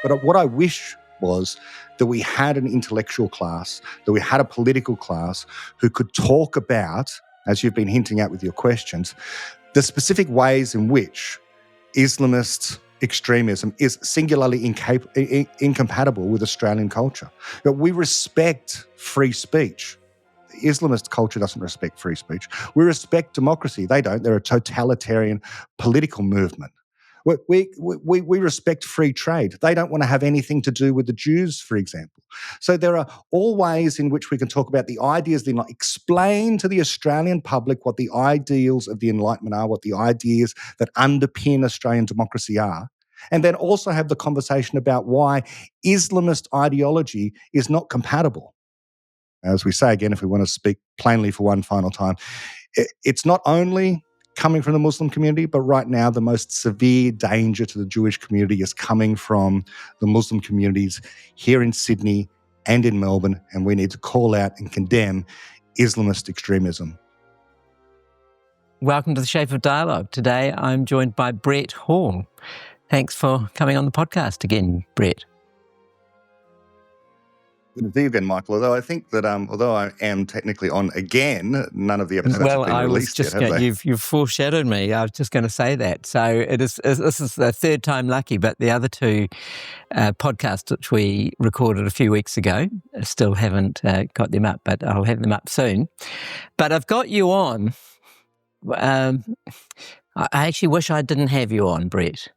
But what I wish was that we had an intellectual class, that we had a political class who could talk about, as you've been hinting at with your questions, the specific ways in which Islamist extremism is singularly incompatible with Australian culture. But we respect free speech. The Islamist culture doesn't respect free speech. We respect democracy. They don't. They're a totalitarian political movement. We respect free trade. They don't want to have anything to do with the Jews, for example. So there are all ways in which we can talk about the ideas, explain to the Australian public what the ideals of the Enlightenment are, what the ideas that underpin Australian democracy are, and then also have the conversation about why Islamist ideology is not compatible. As we say again, if we want to speak plainly for one final time, it's not only coming from the Muslim community, but right now the most severe danger to the Jewish community is coming from the Muslim communities here in Sydney and in Melbourne, and we need to call out and condemn Islamist extremism. Welcome to The Shape of Dialogue. Today I'm joined by Brett Hall. Thanks for coming on the podcast again, Brett. Good to see you again, Michael. Although I think that although I am technically on again, none of the episodes have been released yet, have they? You've foreshadowed me. I was just going to say that. So this is the third time lucky, but the other two podcasts which we recorded a few weeks ago, still haven't got them up, but I'll have them up soon. But I've got you on. I actually wish I didn't have you on, Brett.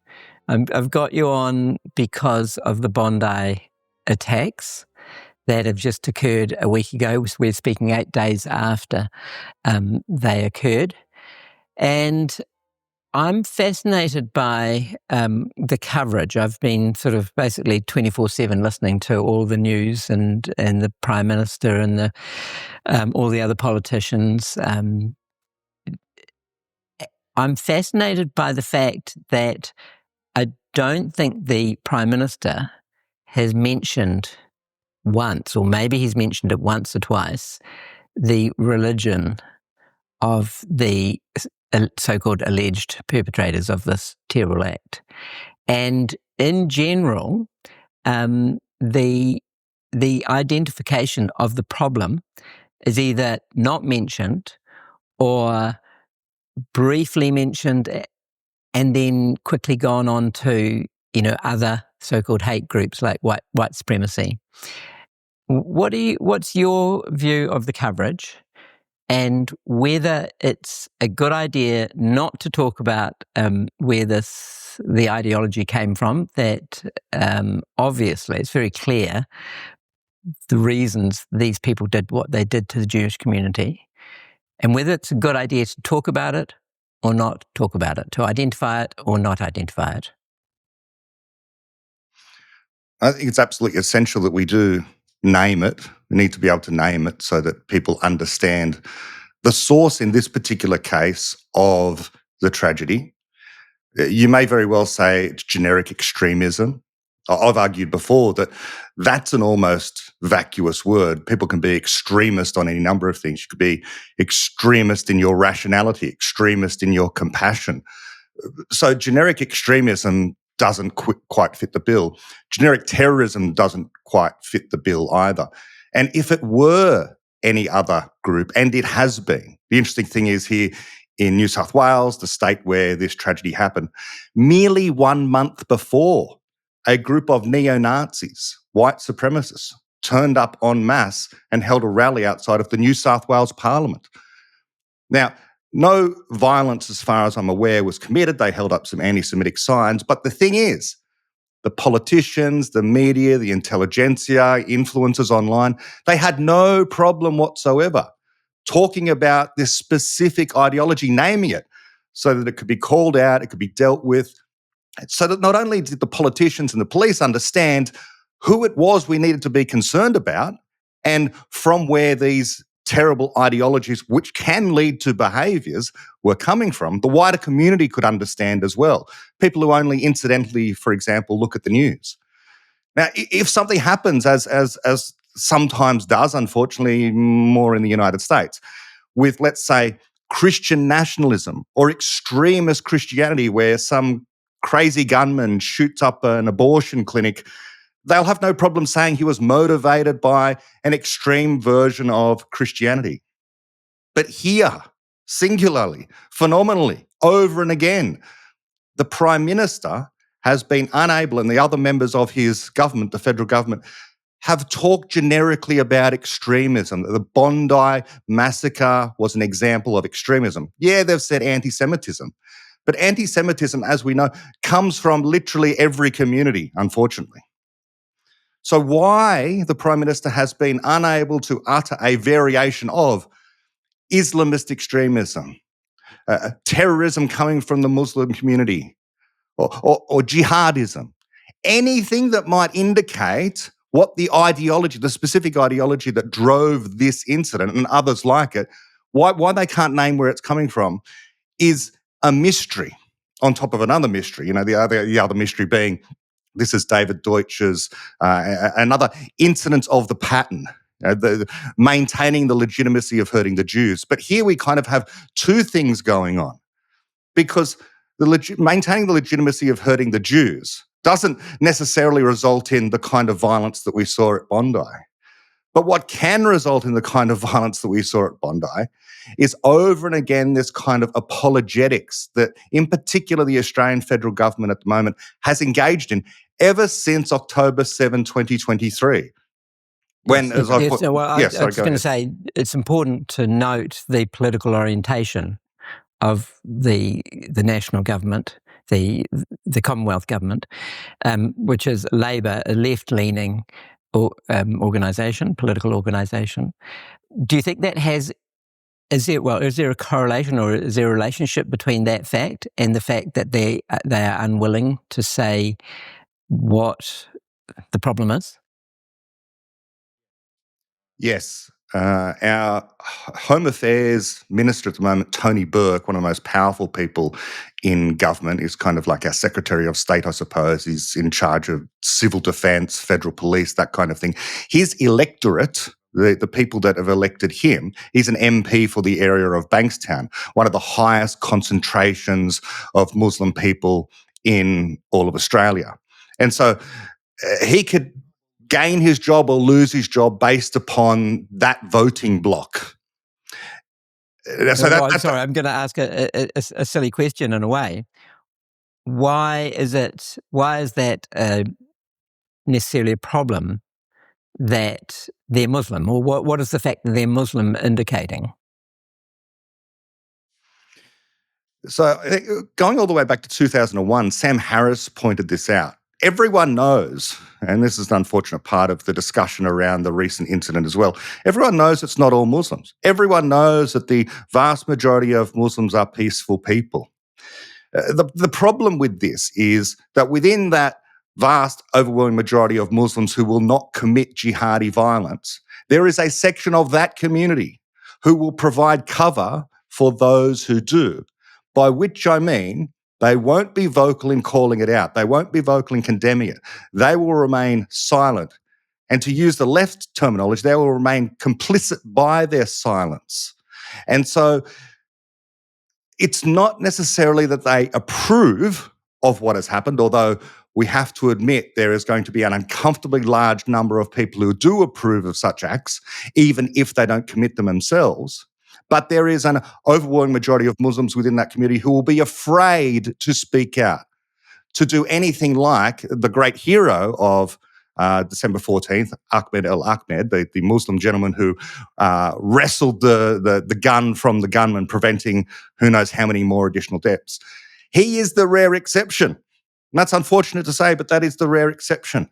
I've got you on because of the Bondi attacks that have just occurred a week ago. We're speaking 8 days after they occurred. And I'm fascinated by the coverage. I've been sort of basically 24/7 listening to all the news and the Prime Minister and the all the other politicians. I'm fascinated by the fact that I don't think the Prime Minister has mentioned once, or maybe he's mentioned it once or twice, the religion of the so-called alleged perpetrators of this terrible act. And in general, the identification of the problem is either not mentioned or briefly mentioned and then quickly gone on to, other so-called hate groups like white supremacy. What's your view of the coverage, and whether it's a good idea not to talk about where the ideology came from? That obviously it's very clear the reasons these people did what they did to the Jewish community, and whether it's a good idea to talk about it or not talk about it, to identify it or not identify it. I think it's absolutely essential that we do name it. We need to be able to name it so that people understand the source in this particular case of the tragedy. You may very well say it's generic extremism. I've argued before that that's an almost vacuous word. People can be extremist on any number of things. You could be extremist in your rationality, extremist in your compassion. So generic extremism doesn't quite fit the bill. Generic terrorism doesn't quite fit the bill either. And if it were any other group, and it has been, the interesting thing is here in New South Wales, the state where this tragedy happened, merely 1 month before, a group of neo-Nazis, white supremacists, turned up en masse and held a rally outside of the New South Wales Parliament. Now, no violence, as far as I'm aware, was committed. They held up some anti-Semitic signs. But the thing is, the politicians, the media, the intelligentsia, influencers online, they had no problem whatsoever talking about this specific ideology, naming it so that it could be called out, it could be dealt with, so that not only did the politicians and the police understand who it was we needed to be concerned about and from where these terrible ideologies, which can lead to behaviours, were coming from, the wider community could understand as well. People who only incidentally, for example, look at the news. Now, if something happens, as sometimes does, unfortunately, more in the United States, with, let's say, Christian nationalism or extremist Christianity, where some crazy gunman shoots up an abortion clinic, they'll have no problem saying he was motivated by an extreme version of Christianity. But here, singularly, phenomenally, over and again, the Prime Minister has been unable, and the other members of his government, the federal government, have talked generically about extremism. The Bondi massacre was an example of extremism. Yeah, they've said anti-Semitism, but anti-Semitism, as we know, comes from literally every community, unfortunately. So why the Prime Minister has been unable to utter a variation of Islamist extremism, terrorism coming from the Muslim community, or jihadism, anything that might indicate what the ideology, the specific ideology that drove this incident and others like it, why they can't name where it's coming from is a mystery on top of another mystery. The other mystery being this is David Deutsch's another incidence of the pattern. Maintaining the legitimacy of hurting the Jews. But here we kind of have two things going on, because maintaining the legitimacy of hurting the Jews doesn't necessarily result in the kind of violence that we saw at Bondi. But what can result in the kind of violence that we saw at Bondi is over and again this kind of apologetics that, in particular, the Australian federal government at the moment has engaged in ever since October 7, 2023. When, yes, as I put, well, I was go going to ahead. say it's important to note the political orientation of the national government, the Commonwealth government, which is Labor, a left-leaning organisation, political organisation. Do you think that is there a correlation or is there a relationship between that fact and the fact that they are unwilling to say what the problem is? Yes. Our Home Affairs Minister at the moment, Tony Burke, one of the most powerful people in government, is kind of like our Secretary of State, I suppose. He's in charge of civil defence, federal police, that kind of thing. His electorate, the people that have elected him, he's an MP for the area of Bankstown, one of the highest concentrations of Muslim people in all of Australia. And so he could gain his job or lose his job based upon that voting block. I'm sorry, I'm going to ask a silly question in a way. Why is that necessarily a problem that they're Muslim? Or what is the fact that they're Muslim indicating? So going all the way back to 2001, Sam Harris pointed this out. Everyone knows, and this is an unfortunate part of the discussion around the recent incident as well, everyone knows it's not all Muslims. Everyone knows that the vast majority of Muslims are peaceful people. The problem with this is that within that vast, overwhelming majority of Muslims who will not commit jihadi violence, there is a section of that community who will provide cover for those who do, by which I mean they won't be vocal in calling it out. They won't be vocal in condemning it. They will remain silent. And to use the left terminology, they will remain complicit by their silence. And so it's not necessarily that they approve of what has happened, although we have to admit there is going to be an uncomfortably large number of people who do approve of such acts, even if they don't commit them themselves. But there is an overwhelming majority of Muslims within that community who will be afraid to speak out, to do anything like the great hero of December 14th, Ahmed al-Ahmed, the Muslim gentleman who wrestled the gun from the gunman, preventing who knows how many more additional deaths. He is the rare exception. And that's unfortunate to say, but that is the rare exception.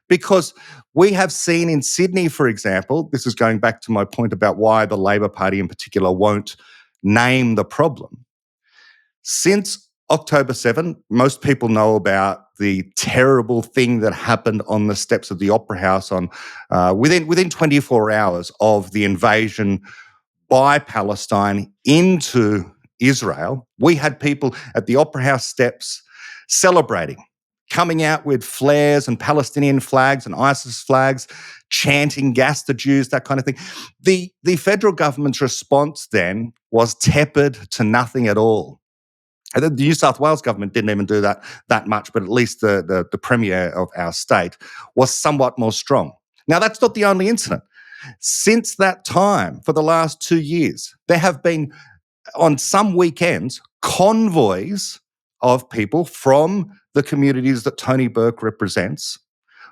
Because we have seen in Sydney, for example, this is going back to my point about why the Labor Party in particular won't name the problem. Since October 7, most people know about the terrible thing that happened on the steps of the Opera House on within 24 hours of the invasion by Palestine into Israel. We had people at the Opera House steps celebrating, coming out with flares and Palestinian flags and ISIS flags, chanting "gas the Jews," that kind of thing. The federal government's response then was tepid to nothing at all. And the New South Wales government didn't even do that much, but at least the premier of our state was somewhat more strong. Now, that's not the only incident. Since that time, for the last 2 years, there have been, on some weekends, convoys of people from the communities that Tony Burke represents,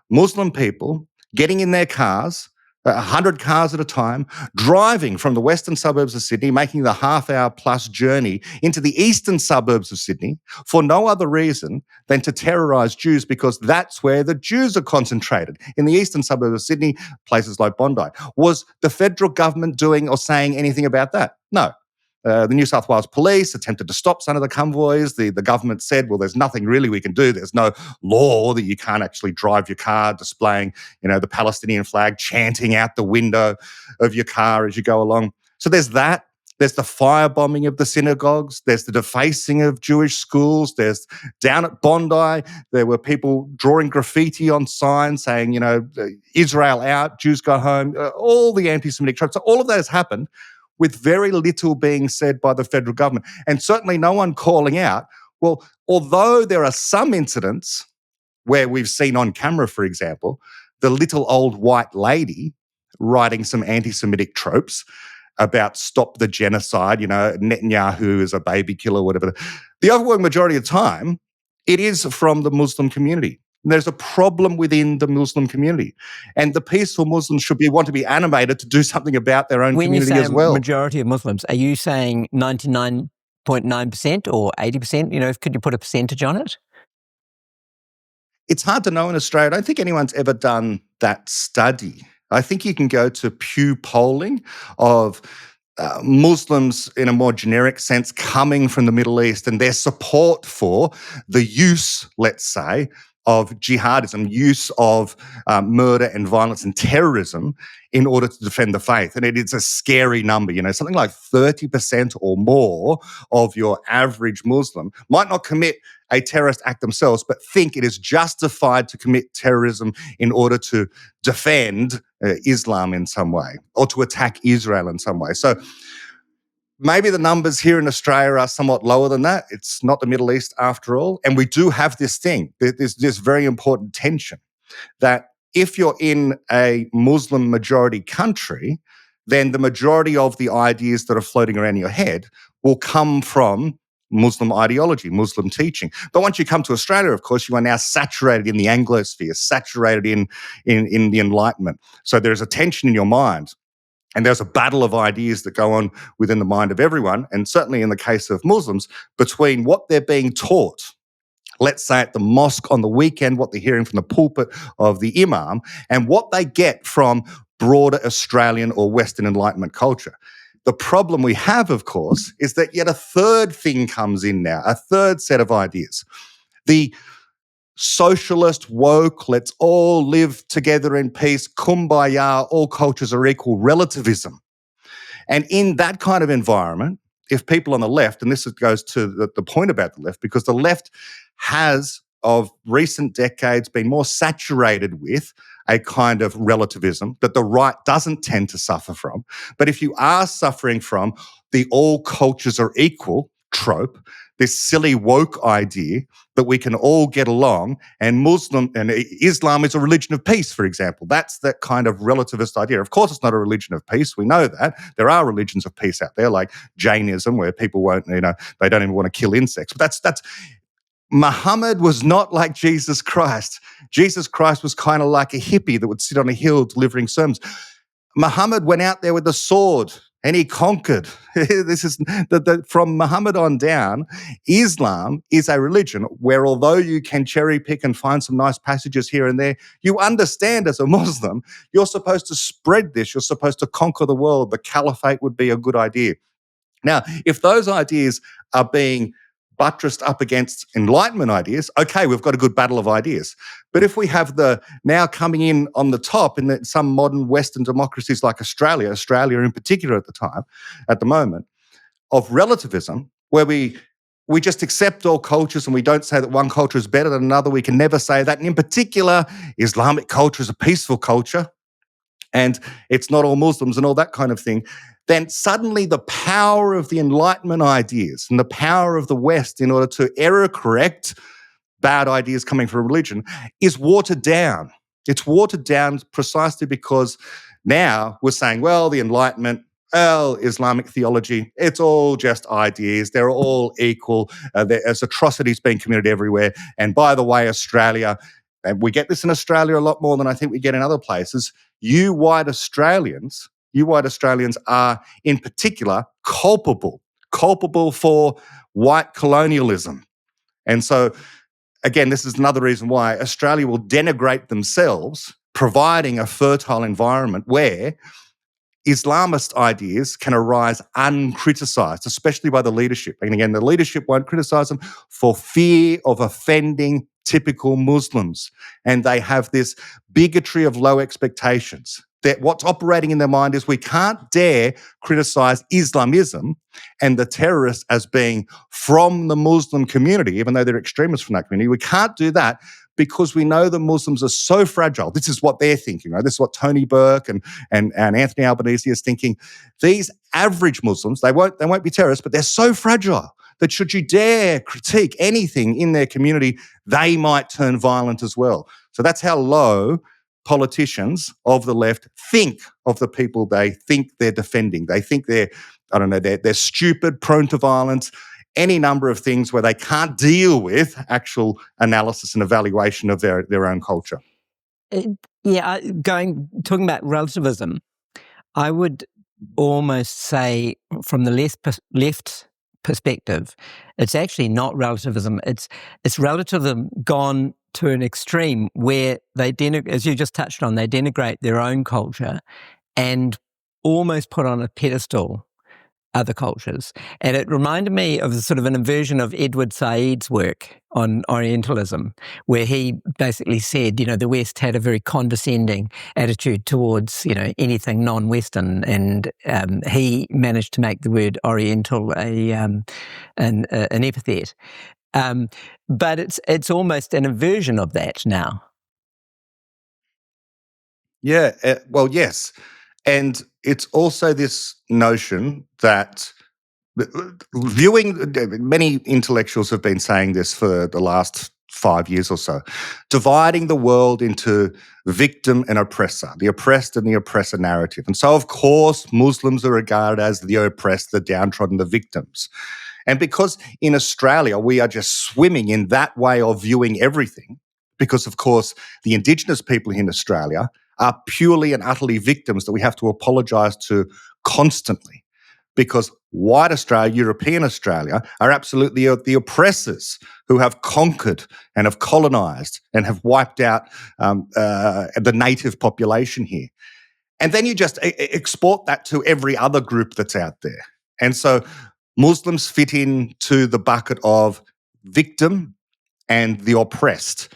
Muslim people, getting in their cars, 100 cars at a time, driving from the western suburbs of Sydney, making the half-hour plus journey into the eastern suburbs of Sydney for no other reason than to terrorise Jews, because that's where the Jews are concentrated, in the eastern suburbs of Sydney, places like Bondi. Was the federal government doing or saying anything about that? No. The New South Wales Police attempted to stop some of the convoys. The government said, well, there's nothing really we can do. There's no law that you can't actually drive your car displaying, the Palestinian flag, chanting out the window of your car as you go along. So there's that. There's the firebombing of the synagogues. There's the defacing of Jewish schools. There's down at Bondi, there were people drawing graffiti on signs saying, Israel out, Jews go home, all the anti-Semitic tropes. So all of that has happened with very little being said by the federal government, and certainly no one calling out, well, although there are some incidents where we've seen on camera, for example, the little old white lady writing some anti-Semitic tropes about stop the genocide, Netanyahu is a baby killer, whatever. The overwhelming majority of the time, it is from the Muslim community. There's a problem within the Muslim community, and the peaceful Muslims want to be animated to do something about their own community as well. When you say majority of Muslims, are you saying 99.9% or 80%? Could you put a percentage on it? It's hard to know in Australia. I don't think anyone's ever done that study. I think you can go to Pew polling of Muslims in a more generic sense coming from the Middle East and their support for the use, let's say, of jihadism, use of murder and violence and terrorism in order to defend the faith. And it is a scary number, something like 30% or more of your average Muslim might not commit a terrorist act themselves, but think it is justified to commit terrorism in order to defend Islam in some way or to attack Israel in some way. So maybe the numbers here in Australia are somewhat lower than that. It's not the Middle East after all. And we do have this thing, this very important tension that if you're in a Muslim majority country, then the majority of the ideas that are floating around your head will come from Muslim ideology, Muslim teaching. But once you come to Australia, of course, you are now saturated in the Anglosphere, saturated in the Enlightenment. So there's a tension in your mind. And there's a battle of ideas that go on within the mind of everyone, and certainly in the case of Muslims, between what they're being taught, let's say at the mosque on the weekend, what they're hearing from the pulpit of the imam, and what they get from broader Australian or Western Enlightenment culture. The problem we have, of course, is that yet a third thing comes in now, a third set of ideas. The socialist, woke, let's all live together in peace, kumbaya, all cultures are equal relativism. And in that kind of environment, if people on the left, and this goes to the point about the left, because the left has, of recent decades, been more saturated with a kind of relativism that the right doesn't tend to suffer from. But if you are suffering from the all cultures are equal trope, this silly woke idea that we can all get along, and Islam is a religion of peace, for example. That's that kind of relativist idea. Of course, it's not a religion of peace. We know that. There are religions of peace out there, like Jainism, where people won't, they don't even want to kill insects. But that's Muhammad was not like Jesus Christ. Jesus Christ was kind of like a hippie that would sit on a hill delivering sermons. Muhammad went out there with the sword and he conquered. This is from Muhammad on down. Islam is a religion where, although you can cherry pick and find some nice passages here and there, you understand as a Muslim, you're supposed to spread this. You're supposed to conquer the world. The caliphate would be a good idea. Now, if those ideas are being buttressed up against Enlightenment ideas, okay, we've got a good battle of ideas. But if we have the now coming in on the top in some modern Western democracies like Australia in particular at the moment, of relativism, where we just accept all cultures and we don't say that one culture is better than another, we can never say that. And in particular, Islamic culture is a peaceful culture. and it's not all Muslims and all that kind of thing, then suddenly the power of the Enlightenment ideas and the power of the West in order to error correct bad ideas coming from religion is watered down. It's watered down precisely because now we're saying, well, the Enlightenment, well, Islamic theology, it's all just ideas. They're all equal. There's atrocities being committed everywhere. And by the way, Australia, and we get this in Australia a lot more than I think we get in other places, you white Australians are in particular culpable for white colonialism. And so, again, this is another reason why Australia will denigrate themselves, providing a fertile environment where Islamist ideas can arise uncriticised, especially by the leadership. And again, the leadership won't criticise them for fear of offending typical Muslims. And they have this bigotry of low expectations. That what's operating in their mind is we can't dare criticise Islamism and the terrorists as being from the Muslim community, even though they're extremists from that community. We can't do that because we know the Muslims are so fragile. This is what they're thinking, right? This is what Tony Burke and Anthony Albanese is thinking. These average Muslims, they won't be terrorists, but they're so fragile that should you dare critique anything in their community, they might turn violent as well. So that's how low politicians of the left think of the people they think they're defending. They think they're stupid, prone to violence, any number of things where they can't deal with actual analysis and evaluation of their own culture. Talking about relativism, I would almost say from the left perspective, it's actually not relativism. It's relativism gone to an extreme where they as you just touched on, they denigrate their own culture and almost put on a pedestal other cultures. And it reminded me of sort of an inversion of Edward Said's work on Orientalism, where he basically said, the West had a very condescending attitude towards, anything non-Western, and he managed to make the word Oriental an epithet. But it's almost an inversion of that now. Yeah, well, yes. And it's also this notion that many intellectuals have been saying this for the last 5 years or so, dividing the world into victim and oppressor, the oppressed and the oppressor narrative. And so, of course, Muslims are regarded as the oppressed, the downtrodden, the victims. And because in Australia we are just swimming in that way of viewing everything, because, of course, the Indigenous people in Australia are purely and utterly victims that we have to apologise to constantly, because white Australia, European Australia, are absolutely the oppressors who have conquered and have colonised and have wiped out the native population here. And then you just export that to every other group that's out there. And so Muslims fit into the bucket of victim and the oppressed.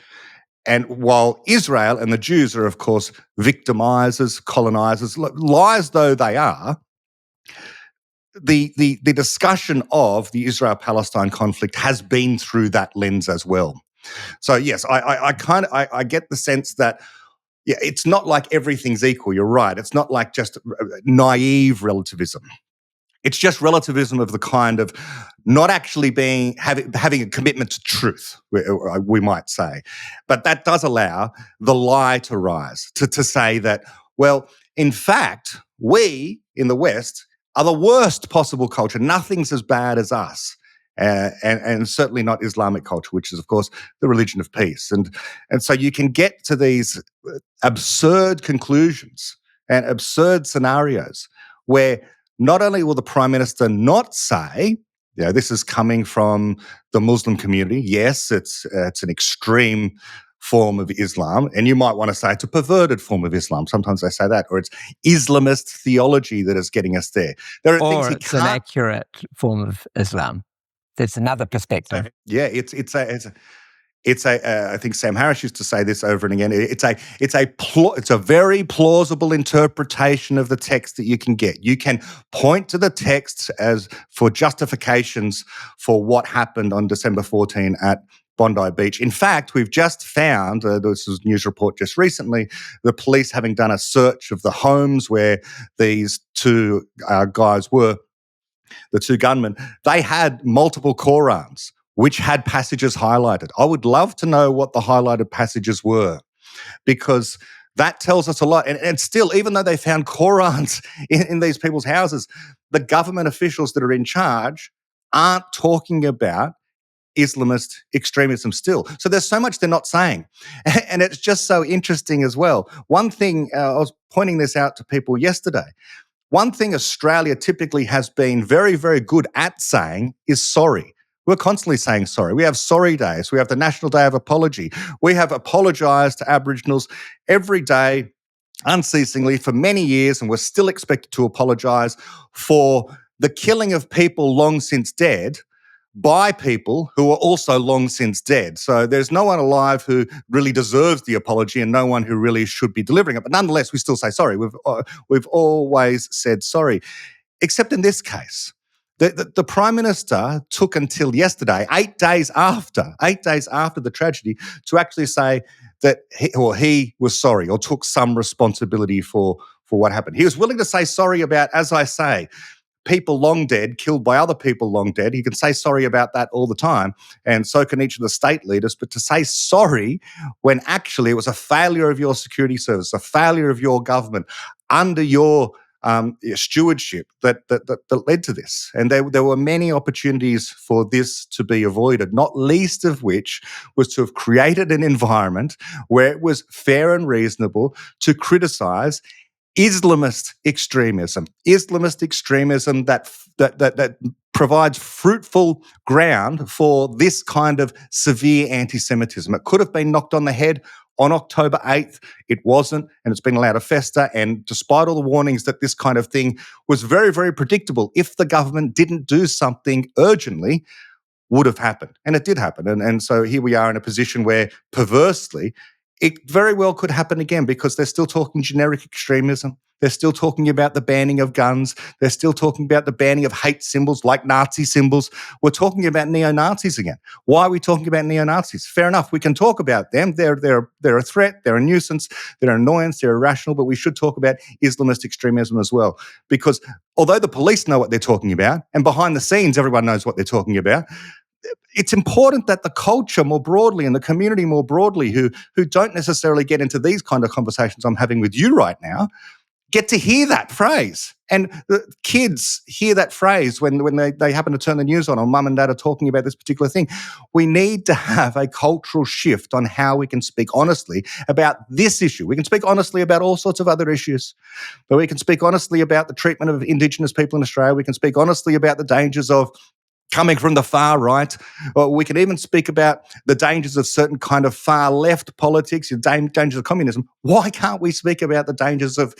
And while Israel and the Jews are, of course, victimizers, colonizers, lies though they are, the discussion of the Israel-Palestine conflict has been through that lens as well. So yes, I get the sense that it's not like everything's equal. You're right. It's not like just naive relativism. It's just relativism of the kind of not actually having a commitment to truth, we might say. But that does allow the lie to rise, to say that, well, in fact, we in the West are the worst possible culture. Nothing's as bad as us. And certainly not Islamic culture, which is, of course, the religion of peace. And so you can get to these absurd conclusions and absurd scenarios where not only will the Prime Minister not say, this is coming from the Muslim community. Yes, it's an extreme form of Islam, and you might want to say it's a perverted form of Islam. Sometimes they say that, or it's Islamist theology that is getting us there. There are or things it's an accurate form of Islam. That's another perspective. Yeah, it's a. I think Sam Harris used to say this over and again. It's a very plausible interpretation of the text that you can get. You can point to the text as for justifications for what happened on December 14 at Bondi Beach. In fact, we've just found, this was a news report just recently, the police having done a search of the homes where these two guys were, the two gunmen, they had multiple Korans, which had passages highlighted. I would love to know what the highlighted passages were, because that tells us a lot. And still, even though they found Korans in these people's houses, the government officials that are in charge aren't talking about Islamist extremism still. So there's so much they're not saying. And it's just so interesting as well. One thing, I was pointing this out to people yesterday, one thing Australia typically has been very, very good at saying is sorry. We're constantly saying sorry. We have sorry days. We have the National Day of Apology. We have apologised to Aboriginals every day, unceasingly, for many years, and we're still expected to apologise for the killing of people long since dead by people who are also long since dead. So there's no one alive who really deserves the apology and no one who really should be delivering it. But nonetheless, we still say sorry. We've always said sorry, except in this case. The Prime Minister took until yesterday, 8 days after the tragedy, to actually say that he was sorry or took some responsibility for what happened. He was willing to say sorry about, as I say, people long dead, killed by other people long dead. He can say sorry about that all the time, and so can each of the state leaders. But to say sorry when actually it was a failure of your security service, a failure of your government under your stewardship that led to this. And there were many opportunities for this to be avoided, not least of which was to have created an environment where it was fair and reasonable to criticise Islamist extremism that provides fruitful ground for this kind of severe anti-Semitism. It could have been knocked on the head on October 8th. It wasn't, and it's been allowed to fester. And despite all the warnings that this kind of thing was very, very predictable, if the government didn't do something urgently, would have happened. And it did happen. And so here we are in a position where, perversely, it very well could happen again, because they're still talking generic extremism. They're still talking about the banning of guns. They're still talking about the banning of hate symbols like Nazi symbols. We're talking about neo-Nazis again. Why are we talking about neo-Nazis? Fair enough, we can talk about them. They're a threat, they're a nuisance, they're an annoyance, they're irrational, but we should talk about Islamist extremism as well. Because although the police know what they're talking about, and behind the scenes everyone knows what they're talking about, it's important that the culture more broadly and the community more broadly, who don't necessarily get into these kind of conversations I'm having with you right now, get to hear that phrase. And the kids hear that phrase when they happen to turn the news on, or mum and dad are talking about this particular thing. We need to have a cultural shift on how we can speak honestly about this issue. We can speak honestly about all sorts of other issues, but we can speak honestly about the treatment of Indigenous people in Australia. We can speak honestly about the dangers of coming from the far right. Or we can even speak about the dangers of certain kind of far left politics, the dangers of communism. Why can't we speak about the dangers of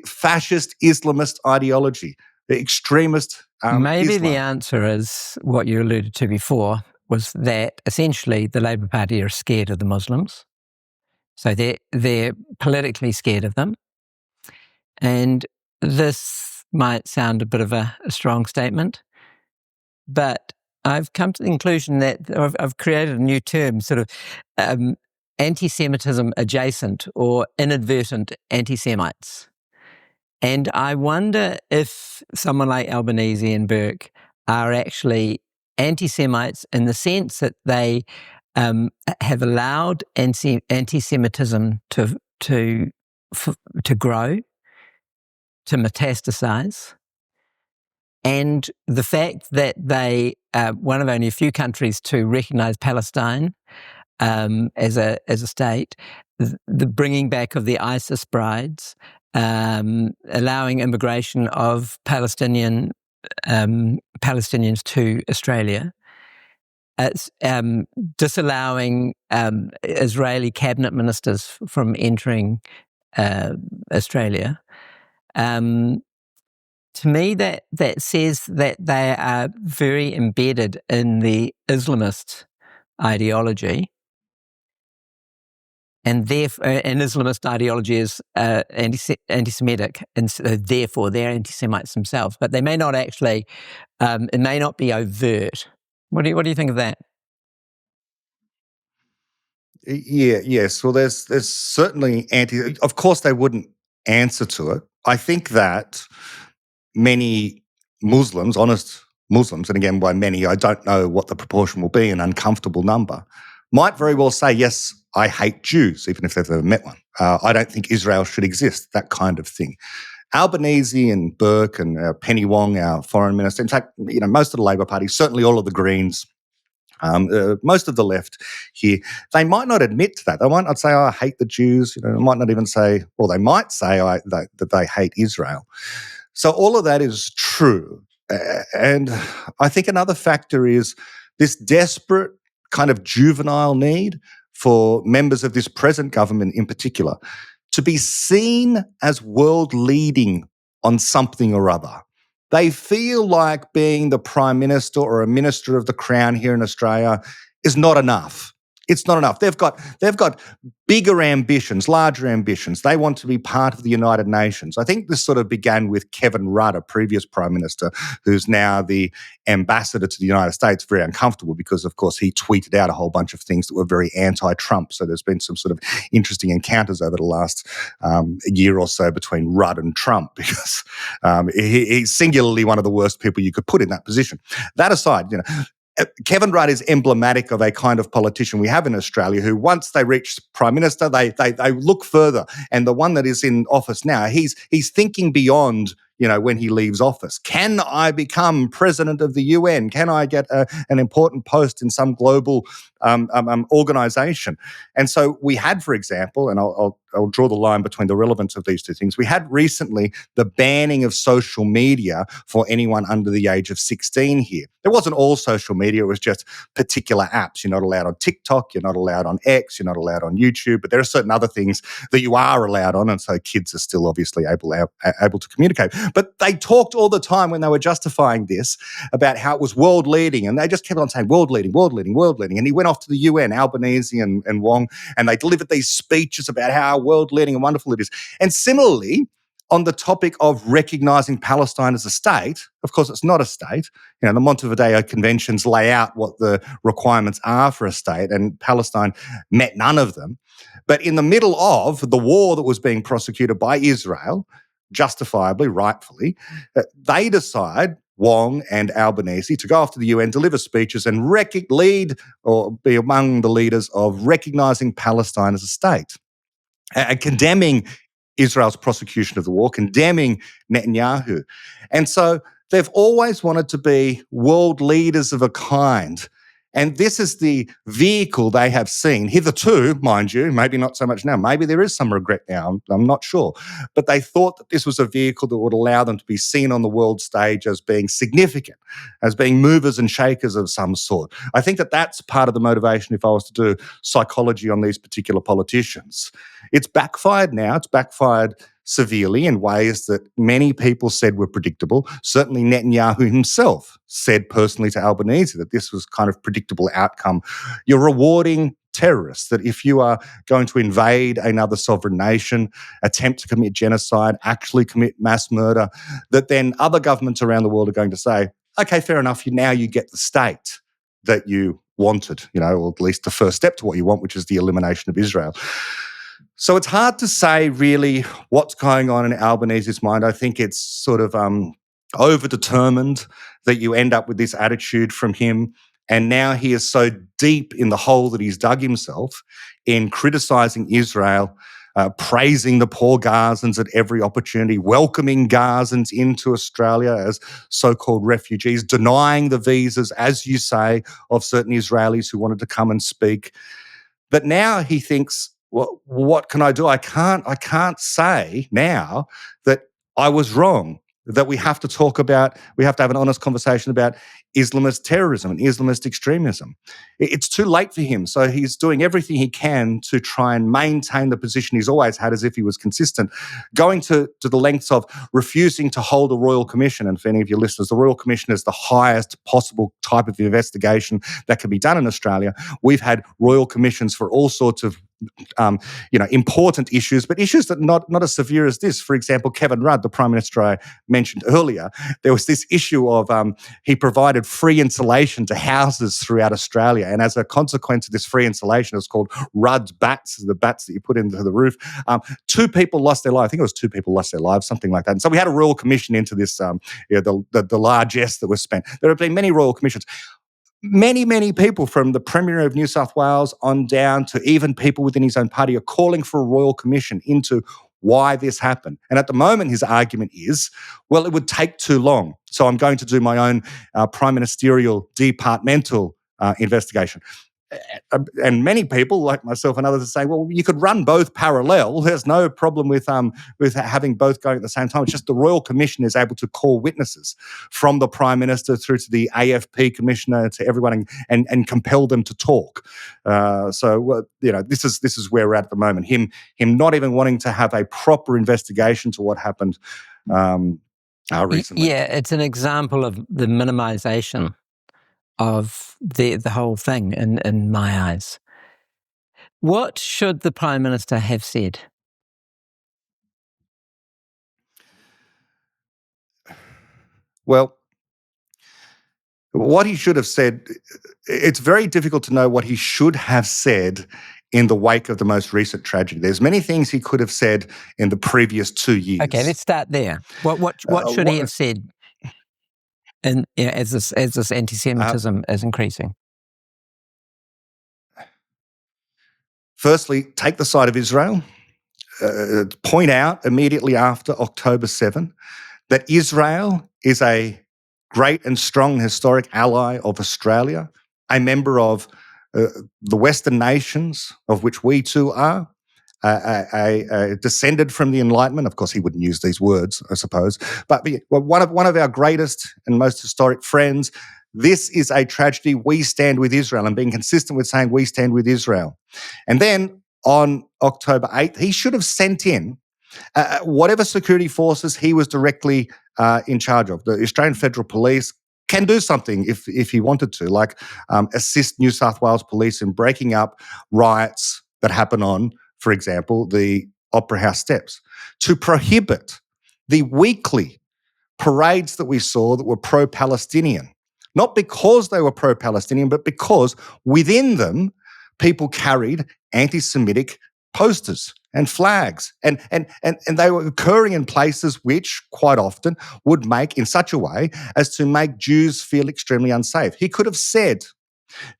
fascist Islamist ideology, the extremist Maybe Islam? the answer is what you alluded to before, was that essentially the Labor Party are scared of the Muslims. So they're politically scared of them. And this might sound a bit of a strong statement, but I've come to the conclusion that I've created a new term, sort of anti-Semitism adjacent or inadvertent anti-Semites. And I wonder if someone like Albanese and Burke are actually anti-Semites in the sense that they have allowed anti-Semitism to grow, to metastasize. And the fact that they one of only a few countries to recognise Palestine as a state, the bringing back of the ISIS brides, allowing immigration of Palestinians to Australia, it's disallowing Israeli cabinet ministers from entering Australia. To me, that says that they are very embedded in the Islamist ideology, and therefore, an Islamist ideology is anti-Semitic, and so therefore they're anti-Semites themselves. But they may not actually; it may not be overt. What do you think of that? Yes. Well, there's certainly Of course, they wouldn't answer to it. I think that many Muslims, honest Muslims, and again by many, I don't know what the proportion will be, an uncomfortable number, might very well say, yes, I hate Jews, even if they've never met one. I don't think Israel should exist, that kind of thing. Albanese and Burke and Penny Wong, our foreign minister, in fact, most of the Labor Party, certainly all of the Greens, most of the left here, they might not admit to that. They might not say, "Oh, I hate the Jews." They might not even say, or they might say that they hate Israel. So all of that is true. And I think another factor is this desperate kind of juvenile need for members of this present government in particular to be seen as world leading on something or other. They feel like being the Prime Minister or a Minister of the Crown here in Australia is not enough. It's not enough. They've got bigger ambitions, larger ambitions. They want to be part of the United Nations. I think this sort of began with Kevin Rudd, a previous Prime Minister, who's now the ambassador to the United States, very uncomfortable because, of course, he tweeted out a whole bunch of things that were very anti-Trump. So there's been some sort of interesting encounters over the last year or so between Rudd and Trump because he's singularly one of the worst people you could put in that position. That aside, Kevin Rudd is emblematic of a kind of politician we have in Australia who, once they reach Prime Minister, they look further. And the one that is in office now, he's thinking beyond, when he leaves office. Can I become president of the UN? Can I get an important post in some global organisation? And so we had, for example, and I'll draw the line between the relevance of these two things. We had recently the banning of social media for anyone under the age of 16 here. It wasn't all social media, it was just particular apps. You're not allowed on TikTok, you're not allowed on X, you're not allowed on YouTube, but there are certain other things that you are allowed on, and so kids are still obviously able to communicate. But they talked all the time when they were justifying this about how it was world leading, and they just kept on saying world leading, world leading, world leading. And he went off to the UN, Albanese and Wong, and they delivered these speeches about how world leading and wonderful it is. And similarly, on the topic of recognising Palestine as a state, of course, it's not a state. The Monteverdi Conventions lay out what the requirements are for a state, and Palestine met none of them. But in the middle of the war that was being prosecuted by Israel, justifiably, rightfully, they decide, Wong and Albanese, to go off to the UN, deliver speeches and lead or be among the leaders of recognising Palestine as a state, condemning Israel's prosecution of the war, condemning Netanyahu. And so they've always wanted to be world leaders of a kind. And this is the vehicle they have seen hitherto, mind you, maybe not so much now. Maybe there is some regret now, I'm not sure. But they thought that this was a vehicle that would allow them to be seen on the world stage as being significant, as being movers and shakers of some sort. I think that that's part of the motivation if I was to do psychology on these particular politicians. It's backfired now. It's backfired severely in ways that many people said were predictable. Certainly Netanyahu himself said personally to Albanese that this was kind of predictable outcome. You're rewarding terrorists, that if you are going to invade another sovereign nation, attempt to commit genocide, actually commit mass murder, that then other governments around the world are going to say, okay, fair enough, now you get the state that you wanted, or at least the first step to what you want, which is the elimination of Israel. So it's hard to say really what's going on in Albanese's mind. I think it's sort of overdetermined that you end up with this attitude from him. And now he is so deep in the hole that he's dug himself in criticising Israel, praising the poor Gazans at every opportunity, welcoming Gazans into Australia as so-called refugees, denying the visas, as you say, of certain Israelis who wanted to come and speak. But now he thinks, well, what can I do? I can't say now that I was wrong, that we have to have an honest conversation about Islamist terrorism and Islamist extremism. It's too late for him. So he's doing everything he can to try and maintain the position he's always had as if he was consistent, going to the lengths of refusing to hold a royal commission. And for any of your listeners, the royal commission is the highest possible type of investigation that can be done in Australia. We've had royal commissions for all sorts of important issues, but issues that not as severe as this. For example, Kevin Rudd, the Prime Minister I mentioned earlier, there was this issue of he provided free insulation to houses throughout Australia, and as a consequence of this free insulation, it was called Rudd's bats, the bats that you put into the roof. 2 people lost their lives. I think it was 2 people lost their lives, something like that. And so we had a royal commission into this, the largesse that was spent. There have been many royal commissions. Many people from the Premier of New South Wales on down to even people within his own party are calling for a royal commission into why this happened. And at the moment, his argument is, well, it would take too long. So I'm going to do my own prime ministerial departmental investigation. And many people, like myself and others, are saying, well, you could run both parallel. There's no problem with having both going at the same time. It's just the Royal Commission is able to call witnesses from the Prime Minister through to the AFP Commissioner to everyone and compel them to talk. This is where we're at the moment. Him not even wanting to have a proper investigation to what happened recently. Yeah, it's an example of the minimisation of the whole thing in my eyes. What should the Prime Minister have said? Well, what he should have said, it's very difficult to know what he should have said in the wake of the most recent tragedy. There's many things he could have said in the previous 2 years. Okay, let's start there. What should he have said? And as this anti-Semitism is increasing? Firstly, take the side of Israel. Point out immediately after October 7 that Israel is a great and strong historic ally of Australia, a member of the Western nations, of which we too are, descended from the Enlightenment. Of course, he wouldn't use these words, I suppose, but one of our greatest and most historic friends. This is a tragedy. We stand with Israel, and being consistent with saying we stand with Israel. And then on October 8th, he should have sent in whatever security forces he was directly in charge of. The Australian Federal Police can do something if he wanted to, like assist New South Wales Police in breaking up riots that happen on, for example, the Opera House steps, to prohibit the weekly parades that we saw that were pro-Palestinian. Not because they were pro-Palestinian, but because within them, people carried anti-Semitic posters and flags. And they were occurring in places which quite often would make in such a way as to make Jews feel extremely unsafe. He could have said,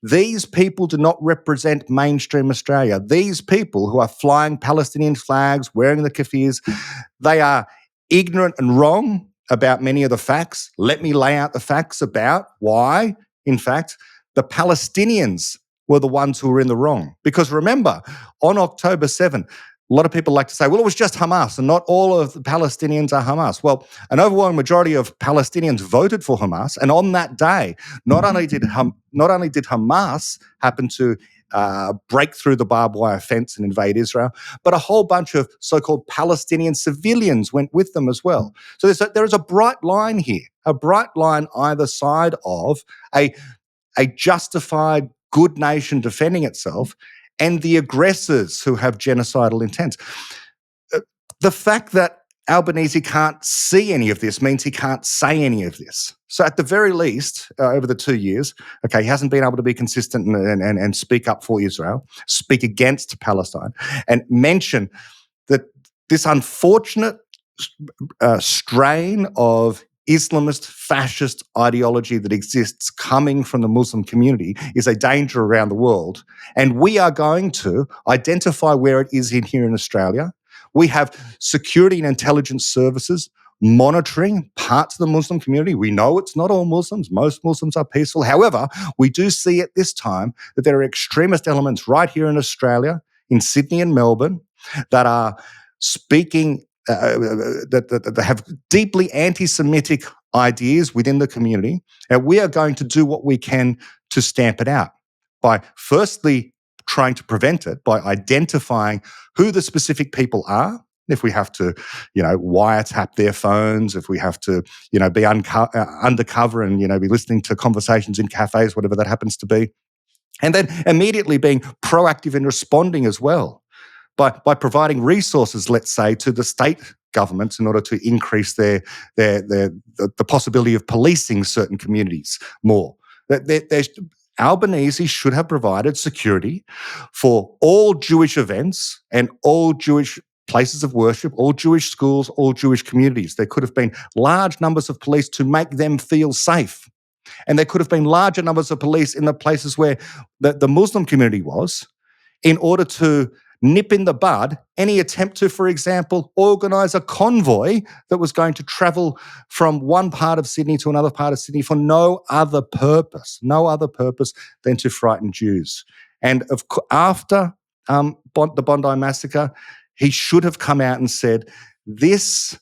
these people do not represent mainstream Australia. These people who are flying Palestinian flags, wearing the kaffirs, they are ignorant and wrong about many of the facts. Let me lay out the facts about why, in fact, the Palestinians were the ones who were in the wrong. Because remember, on October 7, a lot of people like to say, well, it was just Hamas and not all of the Palestinians are Hamas. Well, an overwhelming majority of Palestinians voted for Hamas. And on that day, not only did Hamas happen to break through the barbed wire fence and invade Israel, but a whole bunch of so-called Palestinian civilians went with them as well. So there is a bright line here, a bright line either side of a justified good nation defending itself and the aggressors who have genocidal intent. The fact that Albanese can't see any of this means he can't say any of this. So at the very least, over the 2 years, he hasn't been able to be consistent and speak up for Israel, speak against Palestine, and mention that this unfortunate strain of Islamist fascist ideology that exists coming from the Muslim community is a danger around the world. And we are going to identify where it is here in Australia. We have security and intelligence services monitoring parts of the Muslim community. We know it's not all Muslims. Most Muslims are peaceful. However, we do see at this time that there are extremist elements right here in Australia, in Sydney and Melbourne, that are speaking that have deeply anti-Semitic ideas within the community, and we are going to do what we can to stamp it out by firstly trying to prevent it by identifying who the specific people are. If we have to, wiretap their phones, if we have to, be undercover and, be listening to conversations in cafes, whatever that happens to be, And then immediately being proactive in responding as well by providing resources, let's say, to the state governments in order to increase the possibility of policing certain communities more. Albanese should have provided security for all Jewish events and all Jewish places of worship, all Jewish schools, all Jewish communities. There could have been large numbers of police to make them feel safe. And there could have been larger numbers of police in the places where the Muslim community was, in order to nip in the bud any attempt to, for example, organise a convoy that was going to travel from one part of Sydney to another part of Sydney for no other purpose than to frighten Jews. And after the Bondi massacre, he should have come out and said, this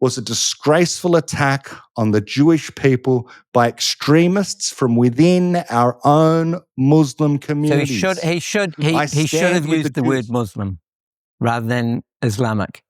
was a disgraceful attack on the Jewish people by extremists from within our own Muslim communities. So he should have used the word Muslim rather than Islamic.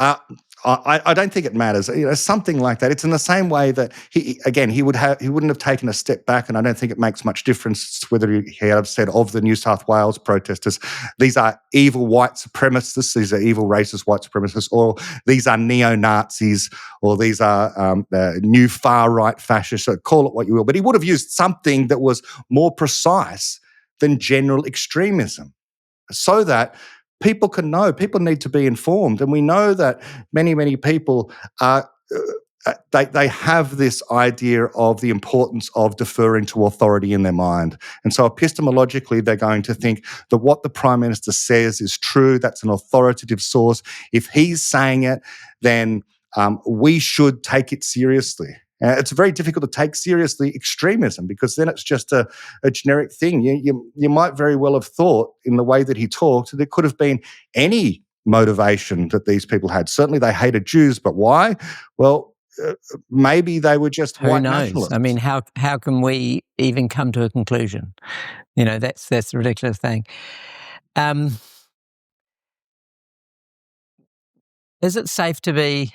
I don't think it matters. Something like that. It's in the same way that he wouldn't have taken a step back, and I don't think it makes much difference whether he had said of the New South Wales protesters, these are evil white supremacists, these are evil racist white supremacists, or these are neo-Nazis, or these are new far-right fascists, so call it what you will. But he would have used something that was more precise than general extremism, so that people can know. People need to be informed. And we know that many, many people are, they have this idea of the importance of deferring to authority in their mind. And so epistemologically, they're going to think that what the Prime Minister says is true. That's an authoritative source. If he's saying it, then we should take it seriously. It's very difficult to take seriously extremism, because then it's just a generic thing. You might very well have thought, in the way that he talked, that it could have been any motivation that these people had. Certainly they hated Jews, but why? Well, maybe they were just white nationalists. I mean, how can we even come to a conclusion? That's the ridiculous thing. Is it safe to be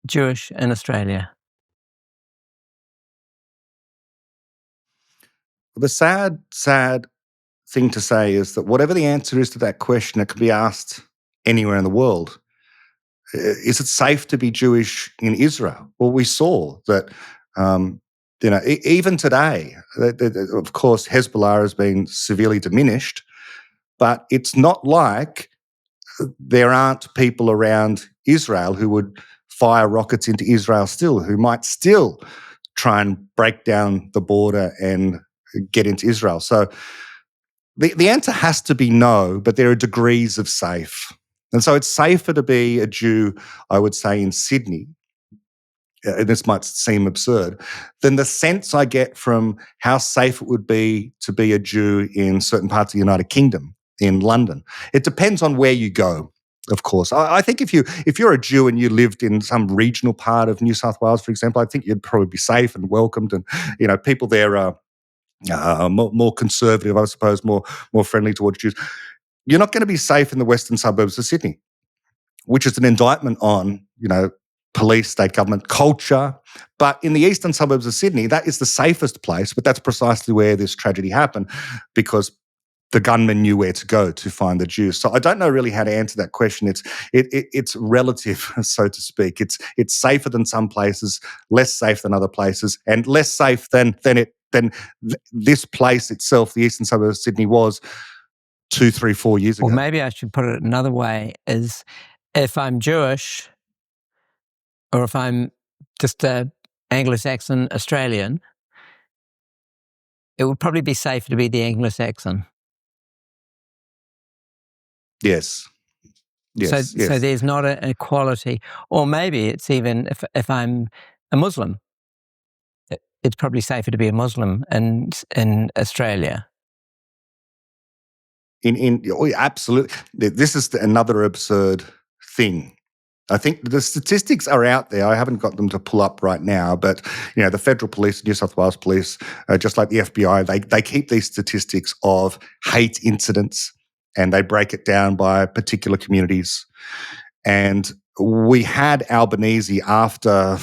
Jewish in Australia? The sad thing to say is that whatever the answer is to that question, it can be asked anywhere in the world. Is it safe to be Jewish in Israel? Well, we saw that, even today, of course, Hezbollah has been severely diminished, but it's not like there aren't people around Israel who would fire rockets into Israel still, who might still try and break down the border and get into Israel. So the answer has to be no, but there are degrees of safe. And so it's safer to be a Jew, I would say, in Sydney, and this might seem absurd, than the sense I get from how safe it would be to be a Jew in certain parts of the United Kingdom, in London. It depends on where you go, of course. I think if you're a Jew and you lived in some regional part of New South Wales, for example, I think you'd probably be safe and welcomed, and people there are more conservative, I suppose, more friendly towards Jews. You're not going to be safe in the western suburbs of Sydney, which is an indictment on, police, state government, culture. But in the eastern suburbs of Sydney, that is the safest place, but that's precisely where this tragedy happened, because the gunman knew where to go to find the Jews. So I don't know really how to answer that question. It's relative, so to speak. It's safer than some places, less safe than other places, and less safe than this place itself, the eastern suburbs of Sydney, was 2, 3, 4 years ago. Or maybe I should put it another way: is if I'm Jewish, or if I'm just an Anglo-Saxon Australian, it would probably be safer to be the Anglo-Saxon. Yes. So there's not an equality. Or maybe it's even, if I'm a Muslim, it's probably safer to be a Muslim in Australia. Absolutely. This is another absurd thing. I think the statistics are out there. I haven't got them to pull up right now, but the Federal Police, New South Wales Police, just like the FBI, they keep these statistics of hate incidents, and they break it down by particular communities. And we had Albanese after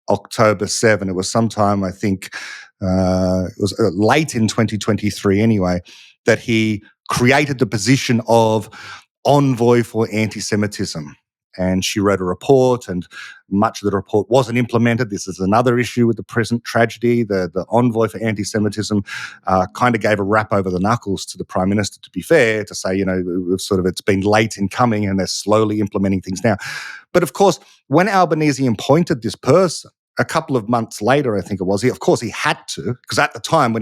October 7. It was sometime, I think, it was late in 2023 anyway, that he created the position of envoy for anti-Semitism. And she wrote a report, and much of the report wasn't implemented. This is another issue with the present tragedy. The envoy for anti-Semitism kind of gave a rap over the knuckles to the Prime Minister, to be fair, to say, it's been late in coming and they're slowly implementing things now. But of course, when Albanese appointed this person, a couple of months later, I think it was, he had to, because at the time when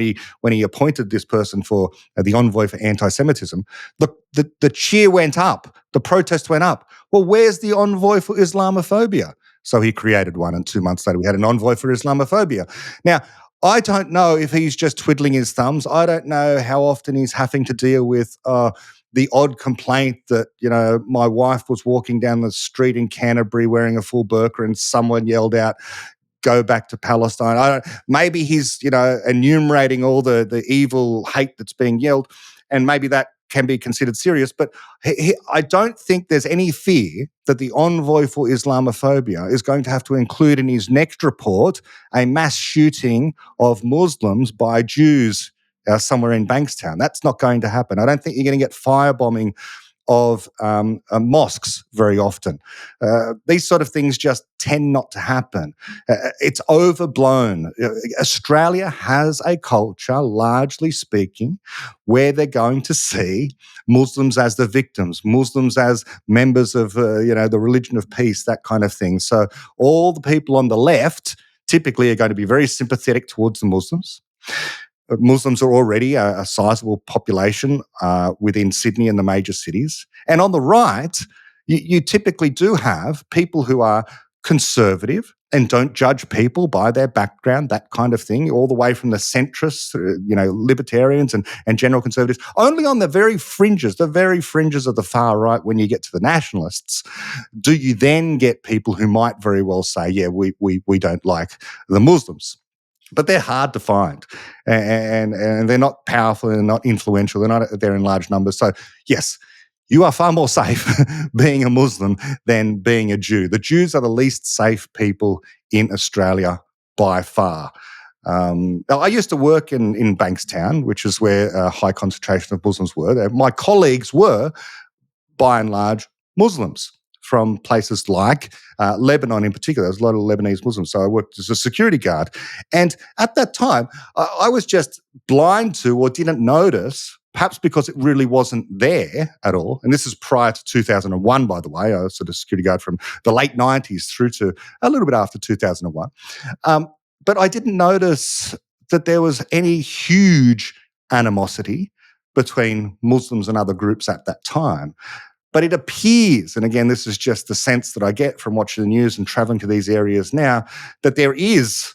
he appointed this person for the envoy for anti-Semitism, the cheer went up, the protest went up. Well, where's the envoy for Islamophobia? So he created one, and 2 months later we had an envoy for Islamophobia. Now, I don't know if he's just twiddling his thumbs. I don't know how often he's having to deal with the odd complaint that, my wife was walking down the street in Canterbury wearing a full burqa and someone yelled out, "Go back to Palestine." Maybe he's, enumerating all the evil hate that's being yelled, and maybe that can be considered serious. But I don't think there's any fear that the envoy for Islamophobia is going to have to include in his next report a mass shooting of Muslims by Jews somewhere in Bankstown. That's not going to happen. I don't think you're going to get firebombing of mosques very often. These sort of things just tend not to happen. It's overblown. Australia has a culture, largely speaking, where they're going to see Muslims as the victims, Muslims as members of the religion of peace, that kind of thing. So all the people on the left typically are going to be very sympathetic towards the Muslims. Muslims are already a sizable population within Sydney and the major cities. And on the right, you typically do have people who are conservative and don't judge people by their background, that kind of thing, all the way from the centrists, libertarians and general conservatives. Only on the very fringes of the far right, when you get to the nationalists, do you then get people who might very well say, yeah, we don't like the Muslims. But they're hard to find, and they're not powerful and not influential. They're not there in large numbers. So yes, you are far more safe being a Muslim than being a Jew. The Jews are the least safe people in Australia by far. I used to work in Bankstown, which is where a high concentration of Muslims were. My colleagues were, by and large, Muslims from places like Lebanon in particular. There's a lot of Lebanese Muslims. So I worked as a security guard. And at that time, I was just blind to or didn't notice, perhaps because it really wasn't there at all. And this is prior to 2001, by the way. I was sort of security guard from the late 90s through to a little bit after 2001. But I didn't notice that there was any huge animosity between Muslims and other groups at that time. But it appears, and again, this is just the sense that I get from watching the news and traveling to these areas now, that there is,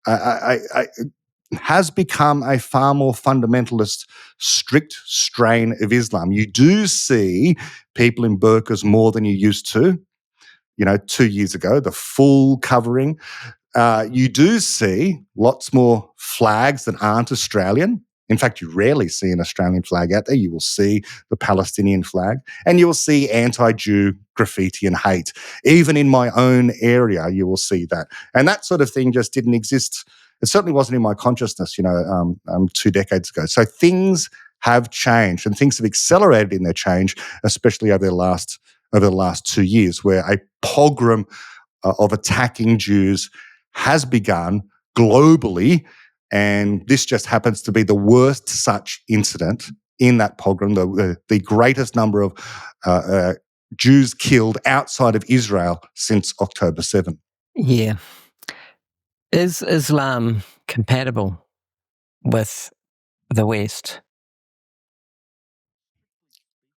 has become a far more fundamentalist, strict strain of Islam. You do see people in burqas more than you used to, 2 years ago, the full covering. You do see lots more flags that aren't Australian. In fact, you rarely see an Australian flag out there. You will see the Palestinian flag, and you will see anti-Jew graffiti and hate. Even in my own area, you will see that. And that sort of thing just didn't exist. It certainly wasn't in my consciousness, 2 decades ago. So things have changed, and things have accelerated in their change, especially over the last 2 years, where a pogrom of attacking Jews has begun globally. And this just happens to be the worst such incident in that pogrom, the greatest number of Jews killed outside of Israel since October 7. Yeah. Is Islam compatible with the West?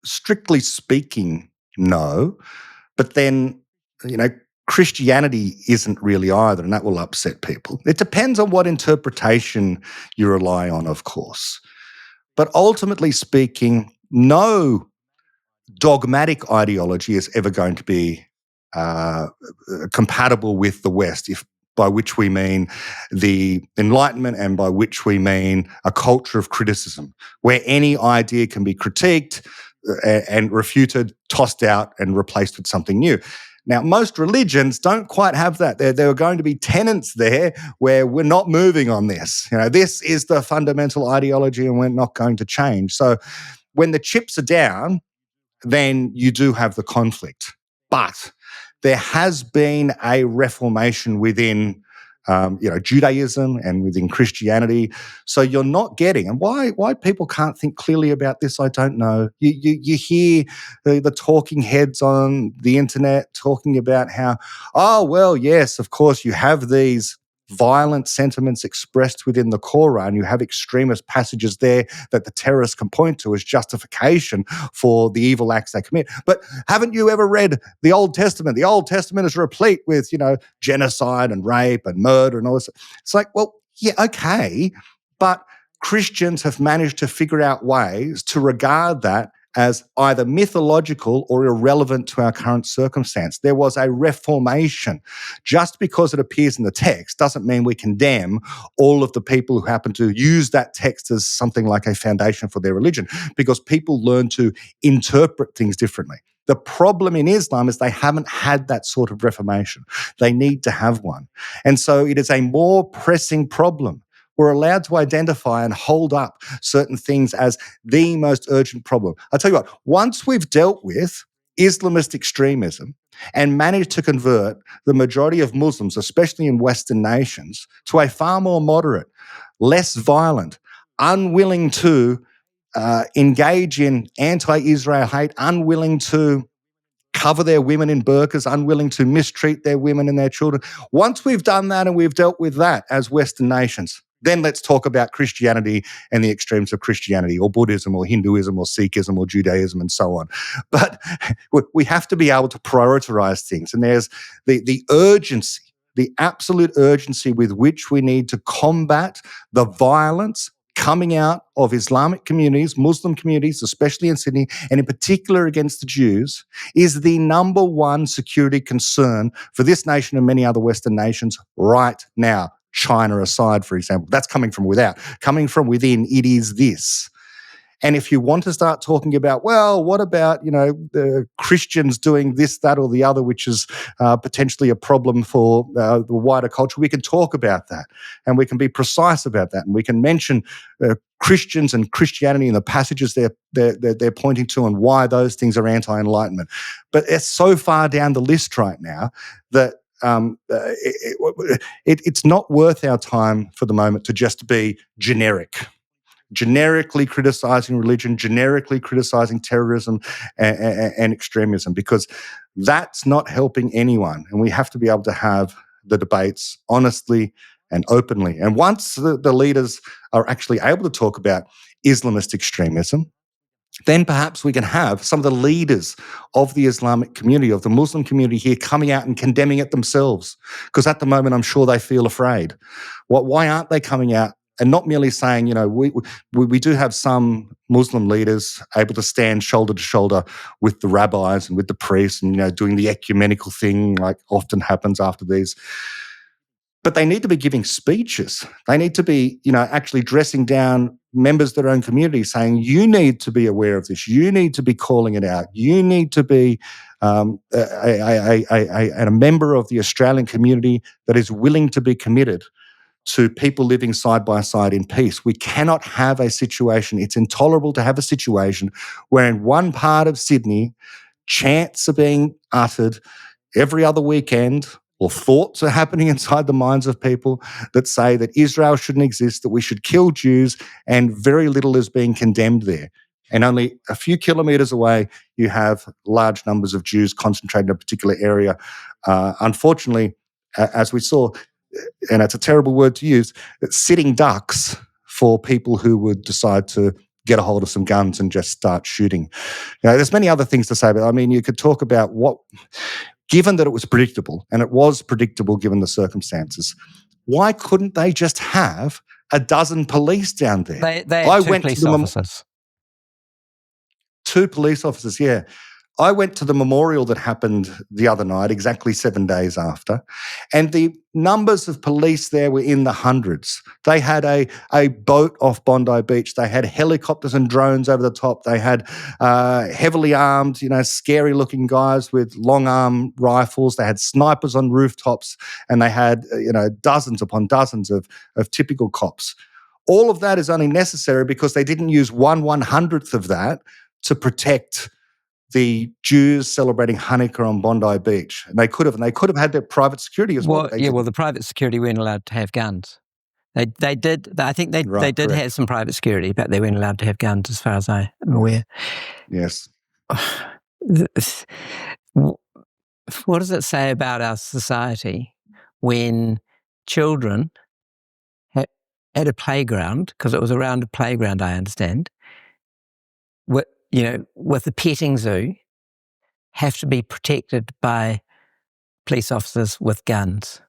Strictly speaking, no. But then, Christianity isn't really either, and that will upset people. It depends on what interpretation you rely on, of course. But ultimately speaking, no dogmatic ideology is ever going to be compatible with the West, by which we mean the Enlightenment and by which we mean a culture of criticism, where any idea can be critiqued and refuted, tossed out and replaced with something new. Now, most religions don't quite have that. There are going to be tenets there where we're not moving on this. This is the fundamental ideology and we're not going to change. So when the chips are down, then you do have the conflict. But there has been a reformation within Judaism and within Christianity. So you're not getting, and why people can't think clearly about this, I don't know. You hear the talking heads on the internet talking about how, oh, well, yes, of course, you have these violent sentiments expressed within the Quran. You have extremist passages there that the terrorists can point to as justification for the evil acts they commit. But haven't you ever read the Old Testament? The Old Testament is replete with, genocide and rape and murder and all this. It's like, well, yeah, okay, but Christians have managed to figure out ways to regard that as either mythological or irrelevant to our current circumstance. There was a reformation. Just because it appears in the text doesn't mean we condemn all of the people who happen to use that text as something like a foundation for their religion, because people learn to interpret things differently. The problem in Islam is they haven't had that sort of reformation. They need to have one. And so it is a more pressing problem. We're allowed to identify and hold up certain things as the most urgent problem. I'll tell you what, once we've dealt with Islamist extremism and managed to convert the majority of Muslims, especially in Western nations, to a far more moderate, less violent, unwilling to engage in anti-Israel hate, unwilling to cover their women in burqas, unwilling to mistreat their women and their children. Once we've done that and we've dealt with that as Western nations, then let's talk about Christianity and the extremes of Christianity, or Buddhism or Hinduism or Sikhism or Judaism and so on. But we have to be able to prioritize things. And there's the urgency, the absolute urgency with which we need to combat the violence coming out of Islamic communities, Muslim communities, especially in Sydney, and in particular against the Jews, is the number one security concern for this nation and many other Western nations right now. China aside, for example. That's coming from without. Coming from within, it is this. And if you want to start talking about, well, what about, the Christians doing this, that, or the other, which is potentially a problem for the wider culture, we can talk about that and we can be precise about that. And we can mention Christians and Christianity and the passages they're pointing to and why those things are anti-enlightenment. But it's so far down the list right now that it's not worth our time for the moment to just be generically criticizing religion, generically criticizing terrorism and extremism, because that's not helping anyone. And we have to be able to have the debates honestly and openly. And once the leaders are actually able to talk about Islamist extremism, then perhaps we can have some of the leaders of the Islamic community, of the Muslim community here, coming out and condemning it themselves. Because at the moment, I'm sure they feel afraid. Why aren't they coming out and not merely saying, we do have some Muslim leaders able to stand shoulder to shoulder with the rabbis and with the priests and, doing the ecumenical thing like often happens after these. But they need to be giving speeches. They need to be, actually dressing down members of their own community, saying, you need to be aware of this. You need to be calling it out. You need to be a member of the Australian community that is willing to be committed to people living side by side in peace. We cannot have a situation, it's intolerable to have a situation where in one part of Sydney, chants are being uttered every other weekend, or thoughts are happening inside the minds of people that say that Israel shouldn't exist, that we should kill Jews, and very little is being condemned there. And only a few kilometres away, you have large numbers of Jews concentrated in a particular area. Unfortunately, as we saw, and it's a terrible word to use, sitting ducks for people who would decide to get a hold of some guns and just start shooting. There's many other things to say, but you could talk about given that it was predictable, and it was predictable given the circumstances, why couldn't they just have a dozen police down there? They had two police officers. 2 police officers, yeah. I went to the memorial that happened the other night, exactly 7 days after, and the numbers of police there were in the hundreds. They had a boat off Bondi Beach. They had helicopters and drones over the top. They had heavily armed, scary-looking guys with long-arm rifles. They had snipers on rooftops, and they had, dozens upon dozens of typical cops. All of that is only necessary because they didn't use 1/100th of that to protect the Jews celebrating Hanukkah on Bondi Beach. And they could have had their private security as well. Well, the private security weren't allowed to have guns. They did. I think they did correct. have some private security, but they weren't allowed to have guns, as far as I'm aware. Yes. What does it say about our society when children at a playground, because it was around a playground, I understand, with a petting zoo, have to be protected by police officers with guns?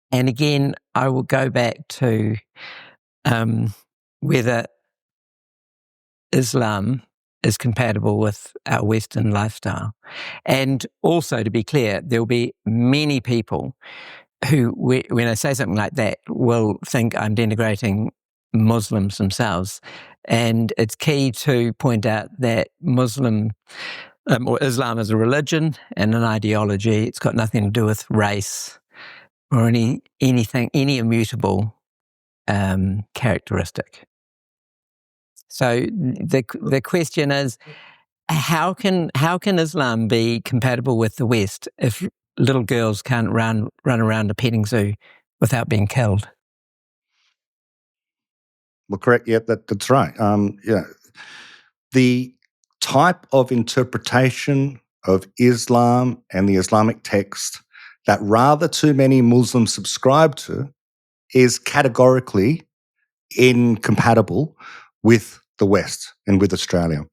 And again, I will go back to whether Islam is compatible with our Western lifestyle. And also, to be clear, there will be many people who, when I say something like that, will think I'm denigrating Muslims themselves. And it's key to point out that Muslim or Islam is a religion and an ideology. It's got nothing to do with race or any immutable characteristic. So the question is, how can Islam be compatible with the West if little girls can't run around a petting zoo without being killed? Well, correct. Yeah, that's right. The type of interpretation of Islam and the Islamic text that rather too many Muslims subscribe to is categorically incompatible with the West and with Australia,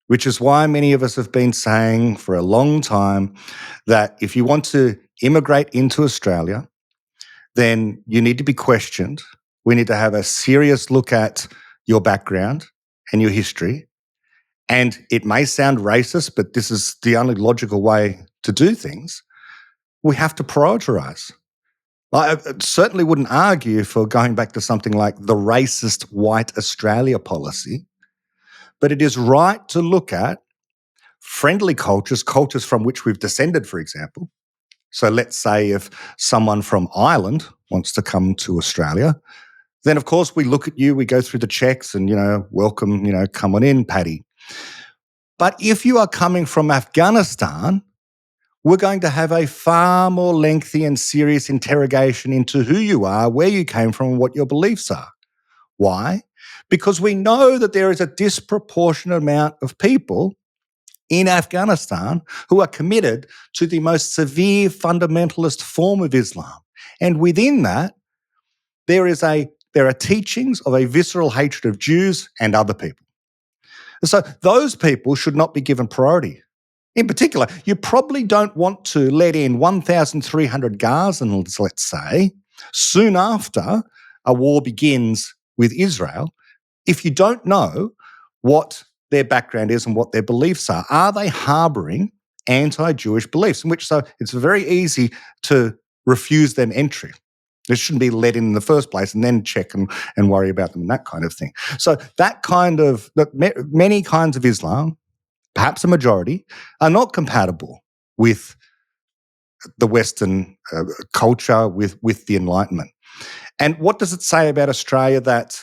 which is why many of us have been saying for a long time that if you want to immigrate into Australia, then you need to be questioned. We need to have a serious look at your background and your history. And it may sound racist, but this is the only logical way to do things. We have to prioritise. I certainly wouldn't argue for going back to something like the racist white Australia policy, but it is right to look at friendly cultures from which we've descended, for example. So let's say if someone from Ireland wants to come to Australia, then of course we look at you, we go through the checks and, welcome, come on in, Paddy. But if you are coming from Afghanistan, we're going to have a far more lengthy and serious interrogation into who you are, where you came from, and what your beliefs are. Why? Because we know that there is a disproportionate amount of people in Afghanistan who are committed to the most severe fundamentalist form of Islam. And within that, there are teachings of a visceral hatred of Jews and other people. So those people should not be given priority. In particular, you probably don't want to let in 1,300 Gazans, let's say, soon after a war begins with Israel, if you don't know what their background is and what their beliefs are. Are they harbouring anti-Jewish beliefs? In which so it's very easy to refuse them entry. They shouldn't be let in the first place and then check and worry about them and that kind of thing. So many kinds of Islam, perhaps a majority, are not compatible with the Western culture, with the Enlightenment. And what does it say about Australia that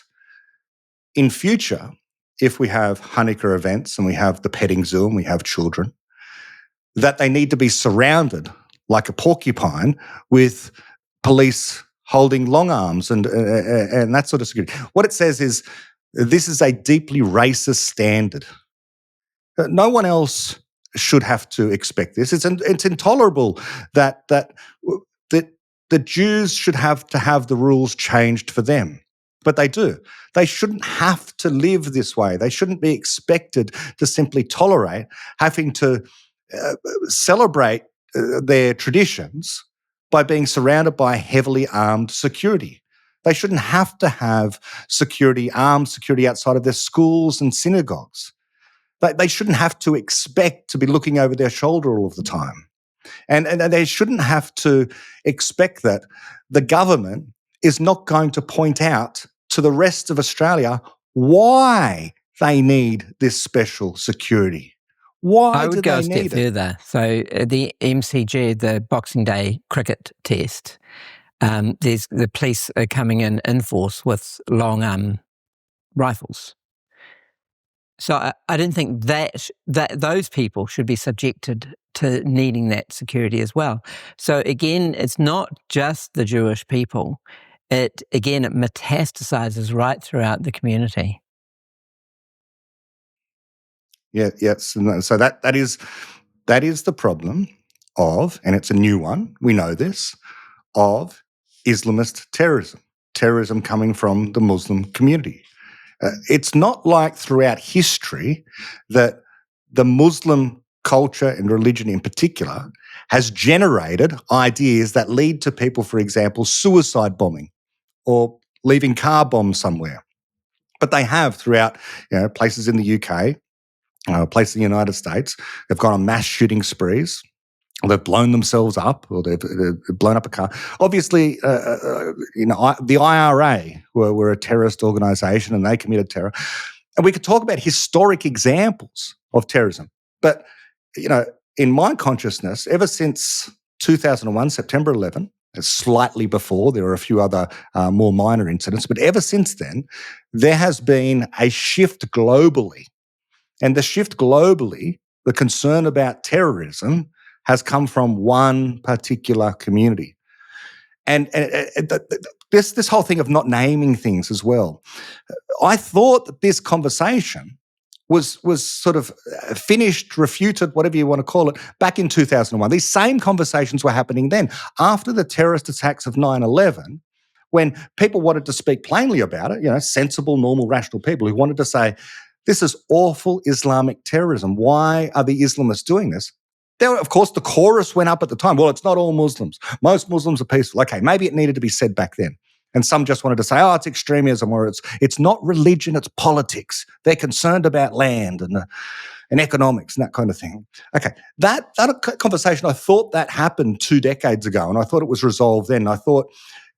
in future, if we have Hanukkah events and we have the petting zoo and we have children, that they need to be surrounded like a porcupine with police holding long arms and that sort of security? What it says is this is a deeply racist standard. No one else should have to expect this. It's intolerable that the Jews should have to have the rules changed for them. But they do. They shouldn't have to live this way. They shouldn't be expected to simply tolerate having to celebrate their traditions by being surrounded by heavily armed security. They shouldn't have to have armed security outside of their schools and synagogues. They shouldn't have to expect to be looking over their shoulder all of the time. And they shouldn't have to expect that the government is not going to point out to the rest of Australia why they need this special security. Why I do would go they a step need it? further. So the MCG, the Boxing Day cricket test, there's the police are coming in force with long rifles. So I didn't think that those people should be subjected to needing that security as well. So again, it's not just the Jewish people. It metastasizes right throughout the community. Yeah, yes. So that is the problem of, and it's a new one, we know this, of Islamist terrorism coming from the Muslim community. It's not like throughout history that the Muslim culture and religion in particular has generated ideas that lead to people, for example, suicide bombing or leaving car bombs somewhere. But they have throughout places in the UK, places in the United States. They've gone on mass shooting sprees. They've blown themselves up, or they've blown up a car. Obviously, the IRA were a terrorist organisation, and they committed terror. And we could talk about historic examples of terrorism, but in my consciousness, ever since 2001, September 11, slightly before, there were a few other more minor incidents, but ever since then, there has been a shift globally, and the shift globally, the concern about terrorism, has come from one particular community. And this whole thing of not naming things as well. I thought that this conversation was sort of finished, refuted, whatever you want to call it, back in 2001. These same conversations were happening then. After the terrorist attacks of 9/11, when people wanted to speak plainly about it, sensible, normal, rational people who wanted to say, this is awful Islamic terrorism. Why are the Islamists doing this? There, of course, the chorus went up at the time. Well, it's not all Muslims. Most Muslims are peaceful. Okay, maybe it needed to be said back then. And some just wanted to say, it's extremism, or it's not religion, it's politics. They're concerned about land and economics and that kind of thing. Okay, that conversation, I thought that happened 2 decades ago, and I thought it was resolved then. I thought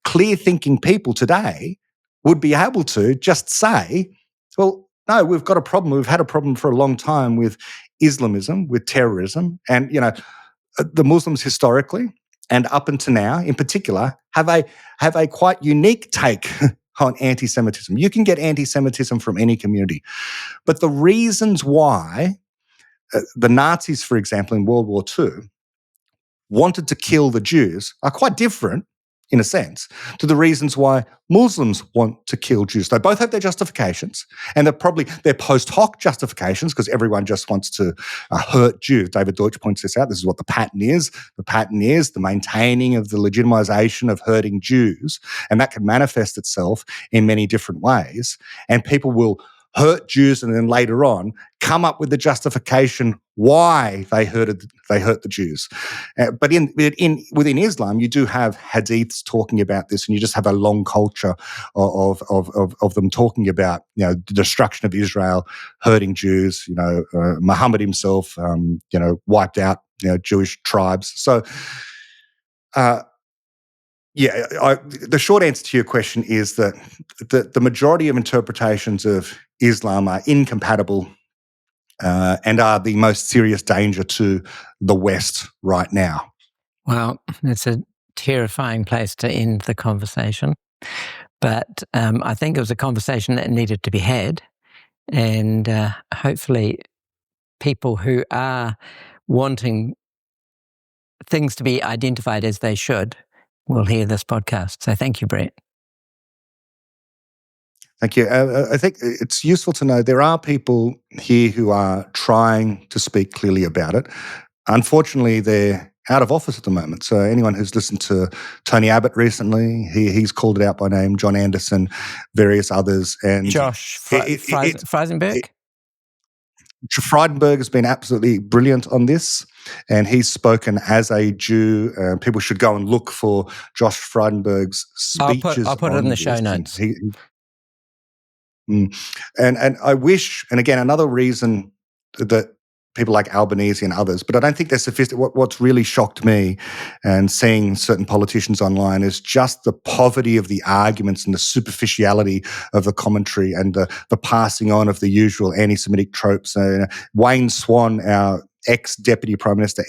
clear-thinking people today would be able to just say, well, no, we've got a problem. We've had a problem for a long time with Islamism, with terrorism, and the Muslims historically and up until now, in particular, have a quite unique take on anti-Semitism. You can get anti-Semitism from any community, but the reasons why the Nazis, for example, in World War II, wanted to kill the Jews are quite different, in a sense, to the reasons why Muslims want to kill Jews. They both have their justifications, and they're post hoc justifications, because everyone just wants to hurt Jews. David Deutsch points this out. This is what the pattern is. The pattern is the maintaining of the legitimization of hurting Jews, and that can manifest itself in many different ways. And people will hurt Jews, and then later on come up with the justification why they hurt the Jews. But within Islam, you do have hadiths talking about this, and you just have a long culture of them talking about the destruction of Israel, hurting Jews. Muhammad himself, wiped out Jewish tribes. So. The short answer to your question is that the majority of interpretations of Islam are incompatible and are the most serious danger to the West right now. Well, it's a terrifying place to end the conversation. But I think it was a conversation that needed to be had. And hopefully people who are wanting things to be identified as they should will hear this podcast. So thank you, Brett. Thank you. I think it's useful to know there are people here who are trying to speak clearly about it. Unfortunately, they're out of office at the moment. So anyone who's listened to Tony Abbott recently, he's called it out by name, John Anderson, various others. And Josh Frydenberg? Frydenberg has been absolutely brilliant on this, and he's spoken as a Jew. People should go and look for Josh Frydenberg's speeches. I'll put it in the show notes. And I wish, and again, another reason that people like Albanese and others, but I don't think they're sophisticated. What's really shocked me and seeing certain politicians online is just the poverty of the arguments and the superficiality of the commentary and the passing on of the usual anti-Semitic tropes. Wayne Swan, our ex-Deputy Prime Minister,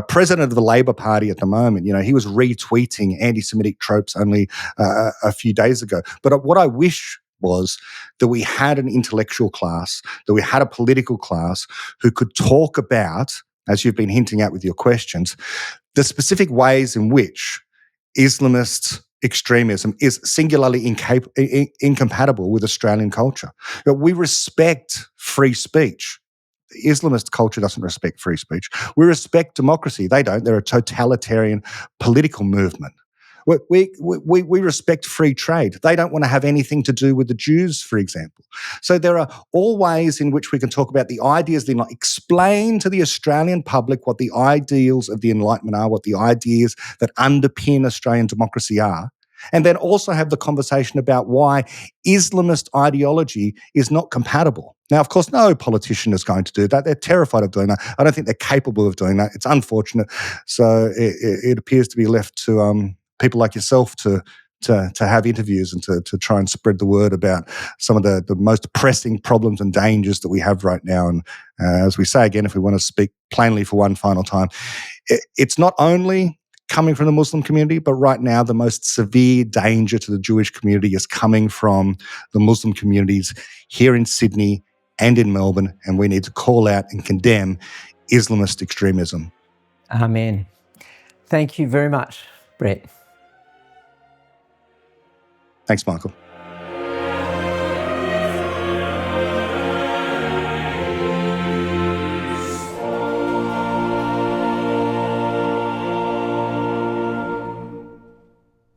president of the Labor Party at the moment, he was retweeting anti-Semitic tropes only a few days ago. But what I wish was that we had an intellectual class, that we had a political class who could talk about, as you've been hinting at with your questions, the specific ways in which Islamist extremism is singularly incompatible with Australian culture. But we respect free speech. Islamist culture doesn't respect free speech. We respect democracy. They don't. They're a totalitarian political movement. We respect free trade. They don't want to have anything to do with the Jews, for example. So there are all ways in which we can talk about the ideas, explain to the Australian public what the ideals of the Enlightenment are, what the ideas that underpin Australian democracy are, and then also have the conversation about why Islamist ideology is not compatible. Now, of course, no politician is going to do that. They're terrified of doing that. I don't think they're capable of doing that. It's unfortunate. So it appears to be left to people like yourself to have interviews and to try and spread the word about some of the most pressing problems and dangers that we have right now. And as we say again, if we want to speak plainly for one final time, it's not only coming from the Muslim community, but right now the most severe danger to the Jewish community is coming from the Muslim communities here in Sydney and in Melbourne, and we need to call out and condemn Islamist extremism. Amen. Thank you very much, Brett. Thanks, Michael.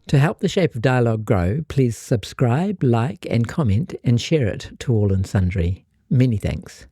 To help the Shape of Dialogue grow, please subscribe, like and comment and share it to all and sundry. Many thanks.